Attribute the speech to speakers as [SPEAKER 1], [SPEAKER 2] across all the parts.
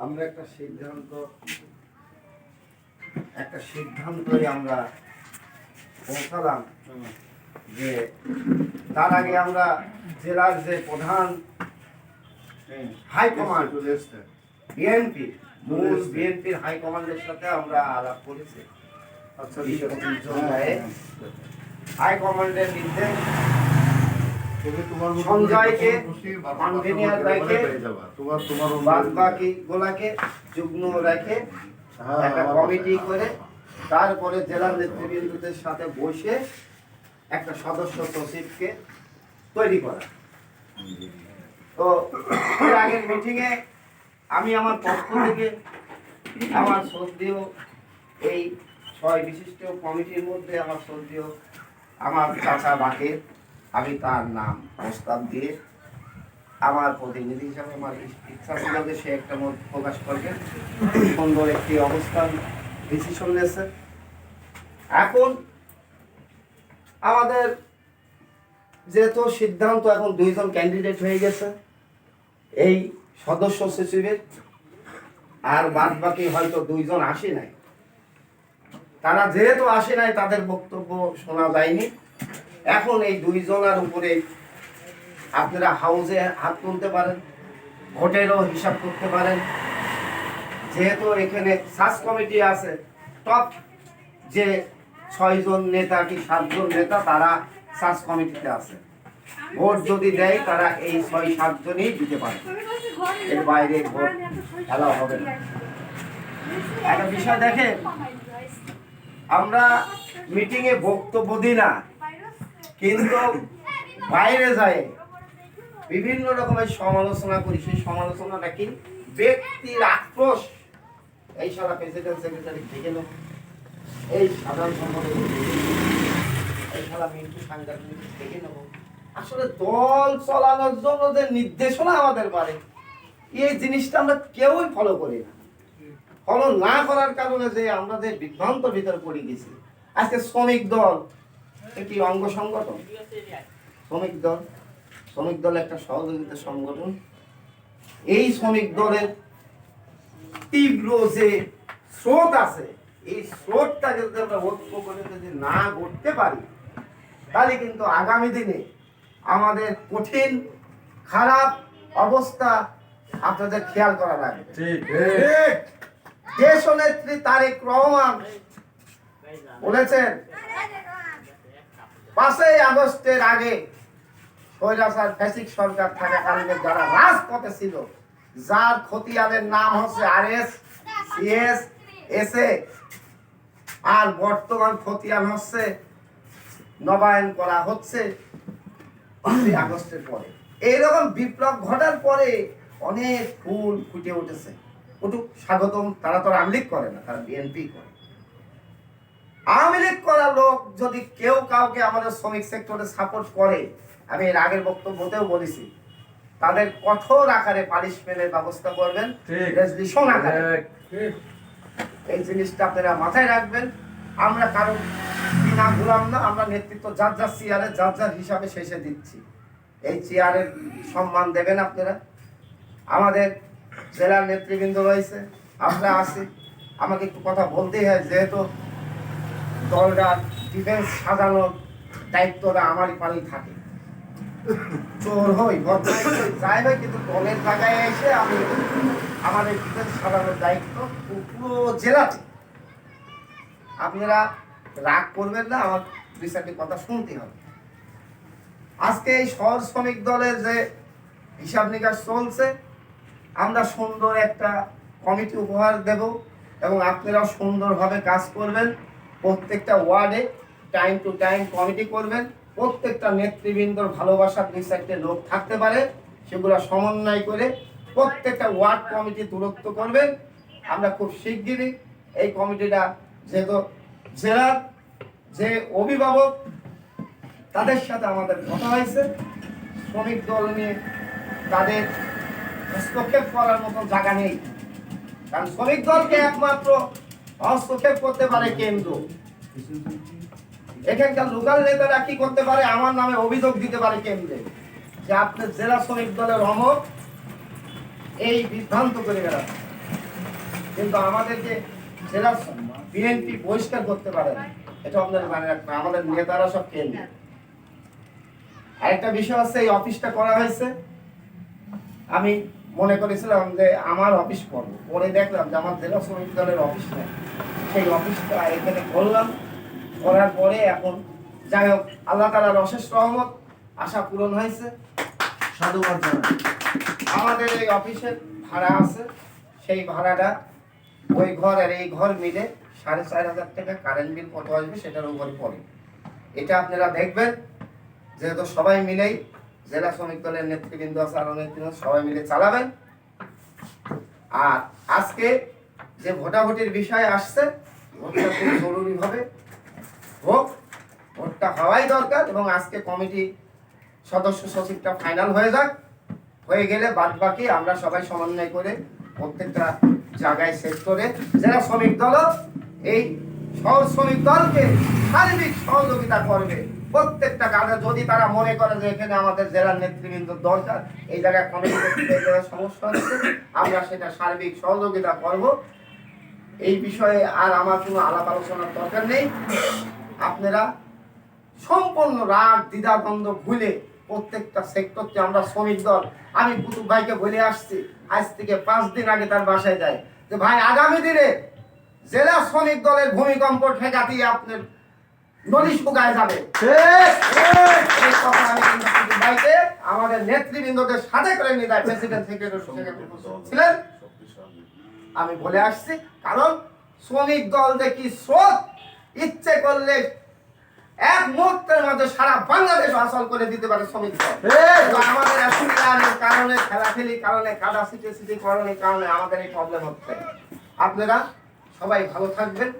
[SPEAKER 1] আমরা একটা সিদ্ধান্তই আমরা পৌঁছালাম যে তার আগে আমরা জেলার যে প্রধান হাইকমান্ড বিএনপির হাইকমান্ডের সাথে আমরা আলাপ করেছি। হাইকমান্ডের নির্দেশ সঞ্জয়কে কনভেনিয়ার রেখে বাদ বাকি গোলাকে যুগ্ম রেখে একটা কমিটি করে তারপরে জেলা নেতৃবৃন্দদের সাথে বসে একটা সদস্য সচিবকে তৈরি করা। তো এর আগের মিটিংয়ে আমি আমার পক্ষ থেকে আমার শ্রদ্ধেয় এই 6 বিশিষ্ট কমিটির মধ্যে আমার শ্রদ্ধেয় আমার চাচা বাকের আমি তার নাম প্রস্তাব দিয়ে আমার প্রতিনিধি হিসাবে আমার ইচ্ছা ছিল যে সে একটা মত প্রকাশ করবে, সুন্দর একটি অবস্থান ডিসিশন নিয়েছে। এখন আমাদের যেহেতু সিদ্ধান্ত এখন 2 জন ক্যান্ডিডেট হয়ে গেছে এই সদস্য সচিবের, আর বাদ বাকি হয়তো 2 জন আসে নাই। তারা যেহেতু আসে নাই তাদের বক্তব্য শোনা যায়নি। এখন এই 2 জনের উপরে আপনারা হাউসে হাত তুলতে পারেন, ভোটেরও হিসাব করতে পারেন। যেহেতু এখানে সার্চ কমিটি আছে, টপ যে 6 জন নেতা কি 7 জন নেতা তারা সার্চ কমিটিতে আছে। ভোট যদি দেয় তারা এই 6-7 জনই দিতে পারে, এর বাইরে ভোট এলাও হবে না। একটা বিষয় দেখে, আমরা মিটিংয়ে বক্তব্য দিই না, কিন্তু বাইরে যায় বিভিন্ন রকমের সমালোচনা করি। সেই সমালোচনাটা কি ব্যক্তির আক্রোশ, এই সারা প্রেসিডেন্ট সেক্রেটারি থেকে নেব, এই সাধারণ সম্পাদক এই সারা মিন্টু সাংগঠনিক থেকে নেব। আসলে দল চালানোর জন্য যে নির্দেশনা আমাদের পারে এই জিনিসটা আমরা কেউই ফলো করি না। ফলো না করার কারণে যে আমরা যে বিভ্রান্ত ভিতরে পড়ে গেছি। আজকে শ্রমিক দল একটি অঙ্গ সংগঠন, শ্রমিক দল একটা সহযোগিতা সংগঠন। এই শ্রমিক দলের তীব্র যে স্রোত আছে, এই স্রোতটাকে যদি আমরা ঐক্য করে যদি না করতে পারি তাহলে কিন্তু আগামী দিনে আমাদের কঠিন খারাপ অবস্থা আপনাদের খেয়াল করা লাগবে। দেশনেত্রী তারেক রহমান বলেছেন 5ই আগস্টের আগে স্বৈরাচার ফ্যাসিস্ট সরকার থাকাকালীন যারা রাজপথে ছিল, যার খতিয়ানের নাম হচ্ছে আরএস, সিএস, এসএ, আর বর্তমান খতিয়ান হচ্ছে নবায়ন করা হচ্ছে 5ই আগস্টের পরে। এইরকম বিপ্লব ঘটার পরে অনেক ফুল ফুটে উঠেছে। উঠুক, স্বাগতম। তারা তো আওয়ামী লীগ করে না, তারা বিএনপি করে। আওয়ামী লীগ করা লোক যদি কেউ কাউকে আমাদের শ্রমিক সেক্টরে সাপোর্ট করে, আমি এর আগের বক্তব্যতেও বলেছি, তাদের কঠোর আকারে পানিশমেন্টের ব্যবস্থা করবেন, রেজলিউশন আকারে। এই জিনিসটা আপনারা মাথায় রাখবেন। আমরা কারণ বিনা গোলাম না, আমরা নেতৃত্ব যার যার চেয়ারে যার যার হিসাবে শেষে দিচ্ছি। এই চেয়ারের সম্মান দেবেন আপনারা। আমাদের জেলার নেতৃবৃন্দ রয়েছে, আমরা আছি। আমাকে একটু কথা বলতেই হয়, যেহেতু দলটা ডিফেন্স সাজানোর দায়িত্বটা আমারই পালি থাকে। চোর হই যাই হয়, কিন্তু দলের জায়গায় এসে আমি আমাদের ডিফেন্স সাজানোর দায়িত্ব পুরো জেলাতে। আপনারা রাগ করবেন না, আমার 2-4টি কথা শুনতে হবে। আজকে এই শহর শ্রমিক দলের যে হিসাব নিকাশ চলছে, আমরা সুন্দর একটা কমিটি উপহার দেব এবং আপনারাও সুন্দরভাবে কাজ করবেন। প্রত্যেকটা ওয়ার্ডে টাইম টু টাইম কমিটি করবেন। প্রত্যেকটা নেতৃবৃন্দর ভালোবাসার 2-4টে লোক থাকতে পারে, সেগুলো সমন্বয় করে প্রত্যেকটা ওয়ার্ড কমিটি দূরত্ব করবেন। আমরা খুব শিগগিরই এই কমিটিটা, যেহেতু জেলার যে অভিভাবক তাদের সাথে আমাদের কথা হয়েছে, শ্রমিক দল নিয়ে তাদের হস্তক্ষেপ করার মতো জায়গা নেই। কারণ শ্রমিক দলকে একমাত্র হস্তক্ষেপ করতে পারে কেন্দ্র। এখানকার লোকাল নেতারা কি করতে পারে, আমার নামে অভিযোগ দিতে পারে কেন্দ্রে যে আপনার জেলা শ্রমিক দলের অমক এই বিভ্রান্ত করে বেড়াচ্ছে। কিন্তু আমাদেরকে জেলা বিএনপি বহিষ্কার করতে পারে না। এটা আপনাদের মানে রাখবেন, আমাদের নেতারা সব কেন্দ্রে। আরেকটা বিষয় আছে, এই অফিসটা করা হয়েছে, আমি মনে করেছিলাম যে আমার অফিস করবো, পরে দেখলাম যে আমার জেলা শ্রমিক দলের অফিস নেই, সেই অফিসটা এখানে করলাম। করার পরে এখন যাই হোক, আল্লাহ তাআলার অশেষ রহমত, আশা পূরণ হয়েছে।
[SPEAKER 2] সাধুবাদ জানাই।
[SPEAKER 1] আমাদের এই অফিসের ভাড়া আছে, সেই ভাড়াটা ওই ঘর আর এই ঘর মিলে 4,500 টাকা কারেন্ট বিল কত আসবে সেটার উপরে পড়ে। এটা আপনারা দেখবেন, যেহেতু সবাই মিলেই জেলা শ্রমিক দলের নেতৃবৃন্দ আছে, আরো নেতৃবৃন্দ সবাই মিলে চালাবেন। আর আজকে যে ভোটাভুটির বিষয় আসছে, ভোটটা খুব জরুরি হবে, হোক, ভোটটা হওয়াই দরকার। এবং আজকে কমিটি সদস্য সচিবটা ফাইনাল হয়ে যাক, হয়ে গেলে বাদ বাকি আমরা সবাই সমন্বয় করে প্রত্যেকটা জায়গায় সেট করে জেলা শ্রমিক দল এই শহর শ্রমিক দলকে সার্বিক সহযোগিতা করবে প্রত্যেকটা কাজে। যদি তারা মনে করে যে এখানে আমাদের জেলার নেতৃবৃন্দ দরকার, এই জায়গায় কমিটিতে সমস্যা হচ্ছে, আমরা সেটা সার্বিক সহযোগিতা করব। এই বিষয়ে আর আমার কোনো আলাপ আলোচনার দরকার নেই। আপনারা সম্পূর্ণ রাগ দ্বিধাদ্বন্দ্ব ভুলে প্রত্যেকটা সেক্টরকে আমরা শ্রমিক দল, আমি কুতুব ভাইকে বলে আসছি, আজ থেকে 5 দিন আগে তার বাসায় যাই যে ভাই আগামী দিনে জেলা শ্রমিক দলের ভূমিকম্প ঠেকাতে আপনার নদী শুকায় যাবে। এই কথা আমি কিন্তু কুতুব ভাইকে আমাদের নেতৃবৃন্দদের সাথে করে নিয়ে যায়, প্রেসিডেন্ট সেক্রেটারি ছিলেন, আমি বলে আসছি। কারণ শ্রমিক দল যে কি স্রোত, ইচ্ছে করলে এক মুহূর্তের মধ্যে সারা বাংলাদেশ হাসল করে দিতে পারে শ্রমিক দল। আমাদের অসুবিধার কারণে, খেলাখেলির কারণে, কাদা সিটি কারণের কারণে আমাদের এই প্রবলেম হচ্ছে। আপনারা সবাই ভালো থাকবেন,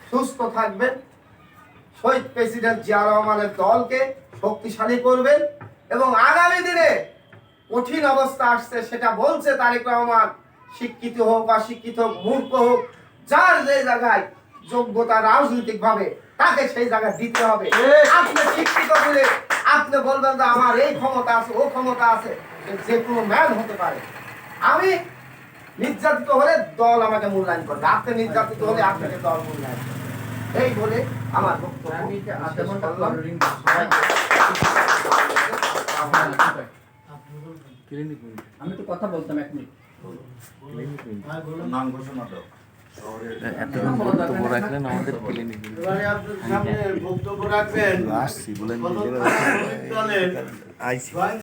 [SPEAKER 1] সুস্থ থাকবেন, শহীদ প্রেসিডেন্ট জিয়া রহমানের দলকে শক্তিশালী করবেন। এবং আগামী দিনে কঠিন অবস্থা আসছে, সেটা বলছে তারেক রহমান, শিক্ষিত হোক অশিক্ষিত হোক মূর্খ হোক, যার যে জায়গায় যোগ্যতা রাজনৈতিক ভাবে তাকে সেই জায়গায় দিতে হবে। আপনি শিক্ষিত বলে আপনি বলবেন যে আমার এই ক্ষমতা আছে, ও ক্ষমতা আছে, যে কোনো ম্যান হতে পারে। আমি নির্যাতিত হলে দল আমাকে মূল্যায়ন করবে, আপনি নির্যাতিত হলে আপনাকে দল মূল্যায়ন করবে। এই বলে আমার বক্তব্য শেষ করলাম।
[SPEAKER 2] আমি তো কথা বলতাম 1 মিনিট।
[SPEAKER 3] নাম ঘোষণা দাও।
[SPEAKER 4] এত বক্তব্য রাখলেন আমাদের ক্লিনিক
[SPEAKER 3] এবারে আপনার সামনে বক্তব্য রাখবেন
[SPEAKER 4] আসছি বলেন
[SPEAKER 3] দলের
[SPEAKER 4] আইসি
[SPEAKER 3] জয়েন্ট